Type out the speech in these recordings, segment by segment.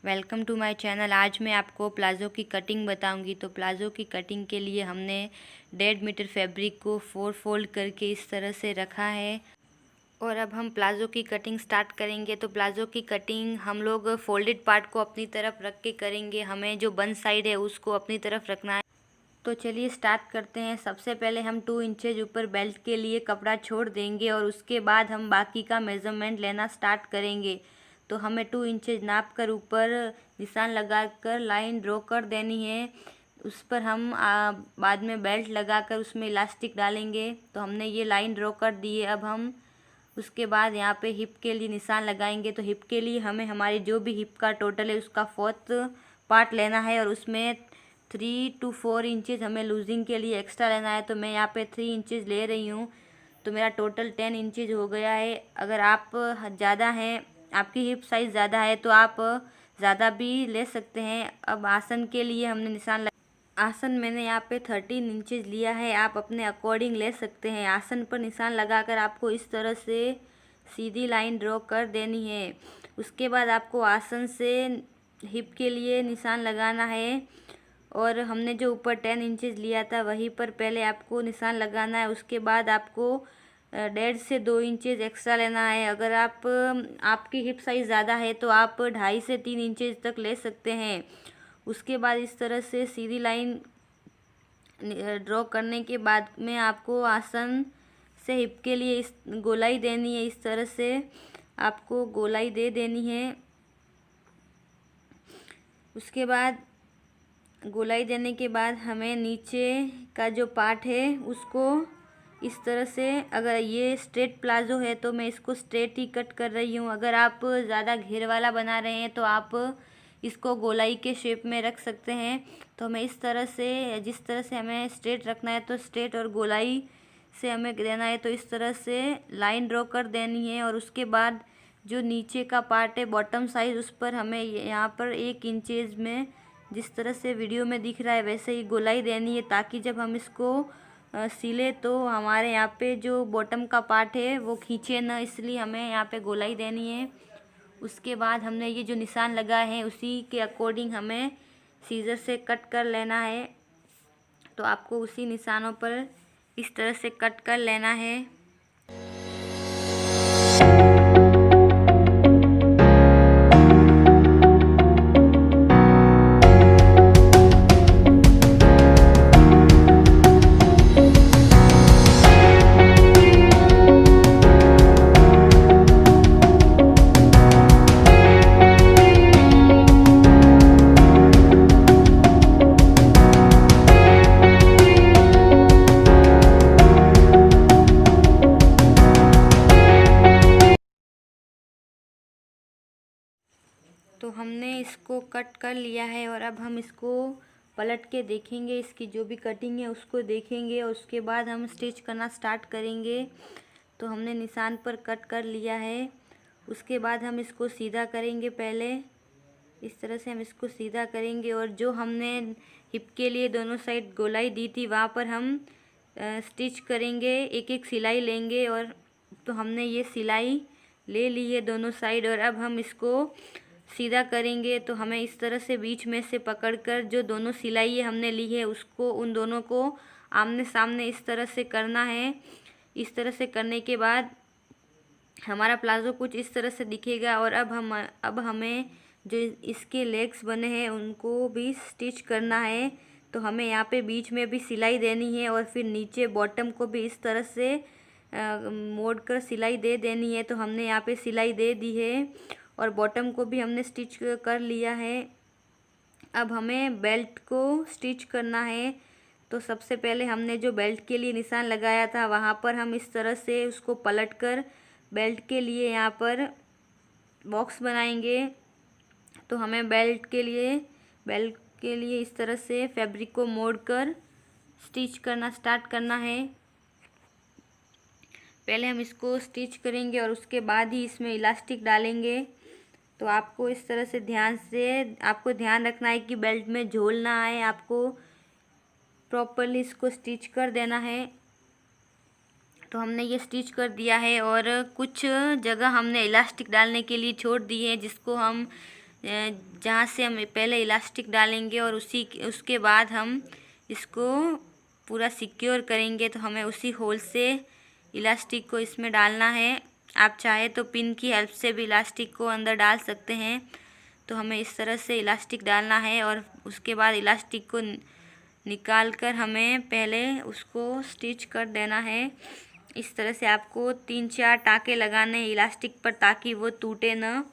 Welcome to my channel. आज मैं आपको प्लाज़ो की कटिंग बताऊंगी। तो प्लाज़ो की कटिंग के लिए हमने 1.5 मीटर फैब्रिक को 4 फोल्ड करके इस तरह से रखा है और अब हम प्लाज़ो की कटिंग स्टार्ट करेंगे। तो प्लाज़ो की कटिंग हम लोग फोल्डेड पार्ट को अपनी तरफ रख के करेंगे। हमें जो बंद साइड है उसको अपनी तरफ रखना है। तो चलिए स्टार्ट करते हैं। सबसे पहले हम 2 इंचेज ऊपर बेल्ट के लिए कपड़ा छोड़ देंगे और उसके बाद हम बाकी का मेज़रमेंट लेना स्टार्ट करेंगे। तो हमें 2 इंचेज नाप कर ऊपर निशान लगाकर लाइन ड्रॉ कर देनी है। उस पर हम बाद में बेल्ट लगाकर उसमें इलास्टिक डालेंगे। तो हमने ये लाइन ड्रॉ कर दी है। अब हम उसके बाद यहाँ पे हिप के लिए निशान लगाएंगे। तो हिप के लिए हमें हमारी जो भी हिप का टोटल है उसका 4th पार्ट लेना है और उसमें 3 to 4 इंचेस हमें लूजिंग के लिए एक्स्ट्रा लेना है। तो मैं यहाँ पे 3 इंचेस ले रही हूँ। तो मेरा टोटल 10 इंचेस हो गया है। अगर आप ज़्यादा हैं, आपकी हिप साइज़ ज़्यादा है तो आप ज़्यादा भी ले सकते हैं। अब आसन के लिए हमने आसन मैंने यहाँ पे 13 इंचेस लिया है। आप अपने अकॉर्डिंग ले सकते हैं। आसन पर निशान लगाकर आपको इस तरह से सीधी लाइन ड्रॉ कर देनी है। उसके बाद आपको आसन से हिप के लिए निशान लगाना है और हमने जो ऊपर 10 इंचेस लिया था वहीं पर पहले आपको निशान लगाना है। उसके बाद आपको 1.5 से 2 इंचेस एक्स्ट्रा लेना है। अगर आपकी हिप साइज़ ज़्यादा है तो आप 2.5 से 3 इंचेस तक ले सकते हैं। उसके बाद इस तरह से सीधी लाइन ड्रॉ करने के बाद में आपको आसन से हिप के लिए इस गोलाई देनी है। इस तरह से आपको गोलाई दे देनी है। उसके बाद गोलाई देने के बाद हमें नीचे का जो पार्ट है उसको इस तरह से, अगर ये स्ट्रेट प्लाज़ो है तो मैं इसको स्ट्रेट ही कट कर रही हूँ। अगर आप ज़्यादा घेर वाला बना रहे हैं तो आप इसको गोलाई के शेप में रख सकते हैं। तो हमें इस तरह से, जिस तरह से हमें स्ट्रेट रखना है तो स्ट्रेट और गोलाई से हमें देना है। तो इस तरह से लाइन ड्रॉ कर देनी है और उसके बाद जो नीचे का पार्ट है बॉटम साइज़, उस पर हमें यहाँ पर 1 इंचेज में, जिस तरह से वीडियो में दिख रहा है वैसे ही गोलाई देनी है, ताकि जब हम इसको सिले तो हमारे यहाँ पे जो बॉटम का पार्ट है वो खींचे ना, इसलिए हमें यहाँ पे गोलाई देनी है। उसके बाद हमने ये जो निशान लगाए हैं उसी के अकॉर्डिंग हमें सीजर से कट कर लेना है। तो आपको उसी निशानों पर इस तरह से कट कर लेना है। तो हमने इसको कट कर लिया है और अब हम इसको पलट के देखेंगे, इसकी जो भी कटिंग है उसको देखेंगे और उसके बाद हम स्टिच करना स्टार्ट करेंगे। तो हमने निशान पर कट कर लिया है। उसके बाद हम इसको सीधा करेंगे। पहले इस तरह से हम इसको सीधा करेंगे और जो हमने हिप के लिए दोनों साइड गोलाई दी थी वहाँ पर हम स्टिच करेंगे, एक एक सिलाई लेंगे। और तो हमने ये सिलाई ले ली है दोनों साइड और अब हम इसको सीधा करेंगे। तो हमें इस तरह से बीच में से पकड़कर जो दोनों सिलाई हमने ली है उसको, उन दोनों को आमने सामने इस तरह से करना है। इस तरह से करने के बाद हमारा प्लाज़ो कुछ इस तरह से दिखेगा। और अब हमें जो इसके लेग्स बने हैं उनको भी स्टिच करना है। तो हमें यहाँ पे बीच में भी सिलाई देनी है और फिर नीचे बॉटम को भी इस तरह से मोड़ कर सिलाई दे देनी है। तो हमने यहाँ पे सिलाई दे दी है और बॉटम को भी हमने स्टिच कर लिया है। अब हमें बेल्ट को स्टिच करना है। तो सबसे पहले हमने जो बेल्ट के लिए निशान लगाया था वहाँ पर हम इस तरह से उसको पलटकर बेल्ट के लिए यहाँ पर बॉक्स बनाएंगे। तो हमें बेल्ट के लिए इस तरह से फैब्रिक को मोड़कर स्टिच करना स्टार्ट करना है। पहले हम इसको स्टिच करेंगे और उसके बाद ही इसमें इलास्टिक डालेंगे। तो आपको इस तरह से आपको ध्यान रखना है कि बेल्ट में झोल ना आए। आपको प्रॉपरली इसको स्टिच कर देना है। तो हमने ये स्टिच कर दिया है और कुछ जगह हमने इलास्टिक डालने के लिए छोड़ दी है, जिसको हम जहाँ से हम पहले इलास्टिक डालेंगे और उसके बाद हम इसको पूरा सिक्योर करेंगे, तो हमें उसी होल से इलास्टिक को इसमें डालना है। आप चाहे तो पिन की हेल्प से भी इलास्टिक को अंदर डाल सकते हैं। तो हमें इस तरह से इलास्टिक डालना है और उसके बाद इलास्टिक को निकाल कर हमें पहले उसको स्टिच कर देना है। इस तरह से आपको 3-4 टाँके लगाने हैं इलास्टिक पर, ताकि वो टूटे ना।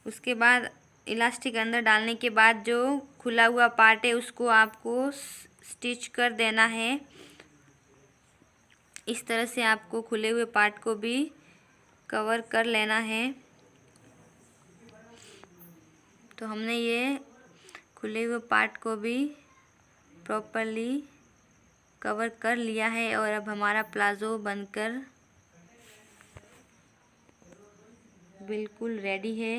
उसके बाद इलास्टिक अंदर डालने के बाद जो खुला हुआ पार्ट है उसको आपको स्टिच कर देना है। इस तरह से आपको खुले हुए पार्ट को भी कवर कर लेना है। तो हमने ये खुले हुए पार्ट को भी प्रॉपरली कवर कर लिया है और अब हमारा प्लाज़ो बनकर बिल्कुल रेडी है।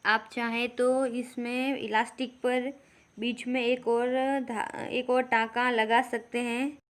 आप चाहें तो इसमें इलास्टिक पर बीच में एक और टाँका लगा सकते हैं।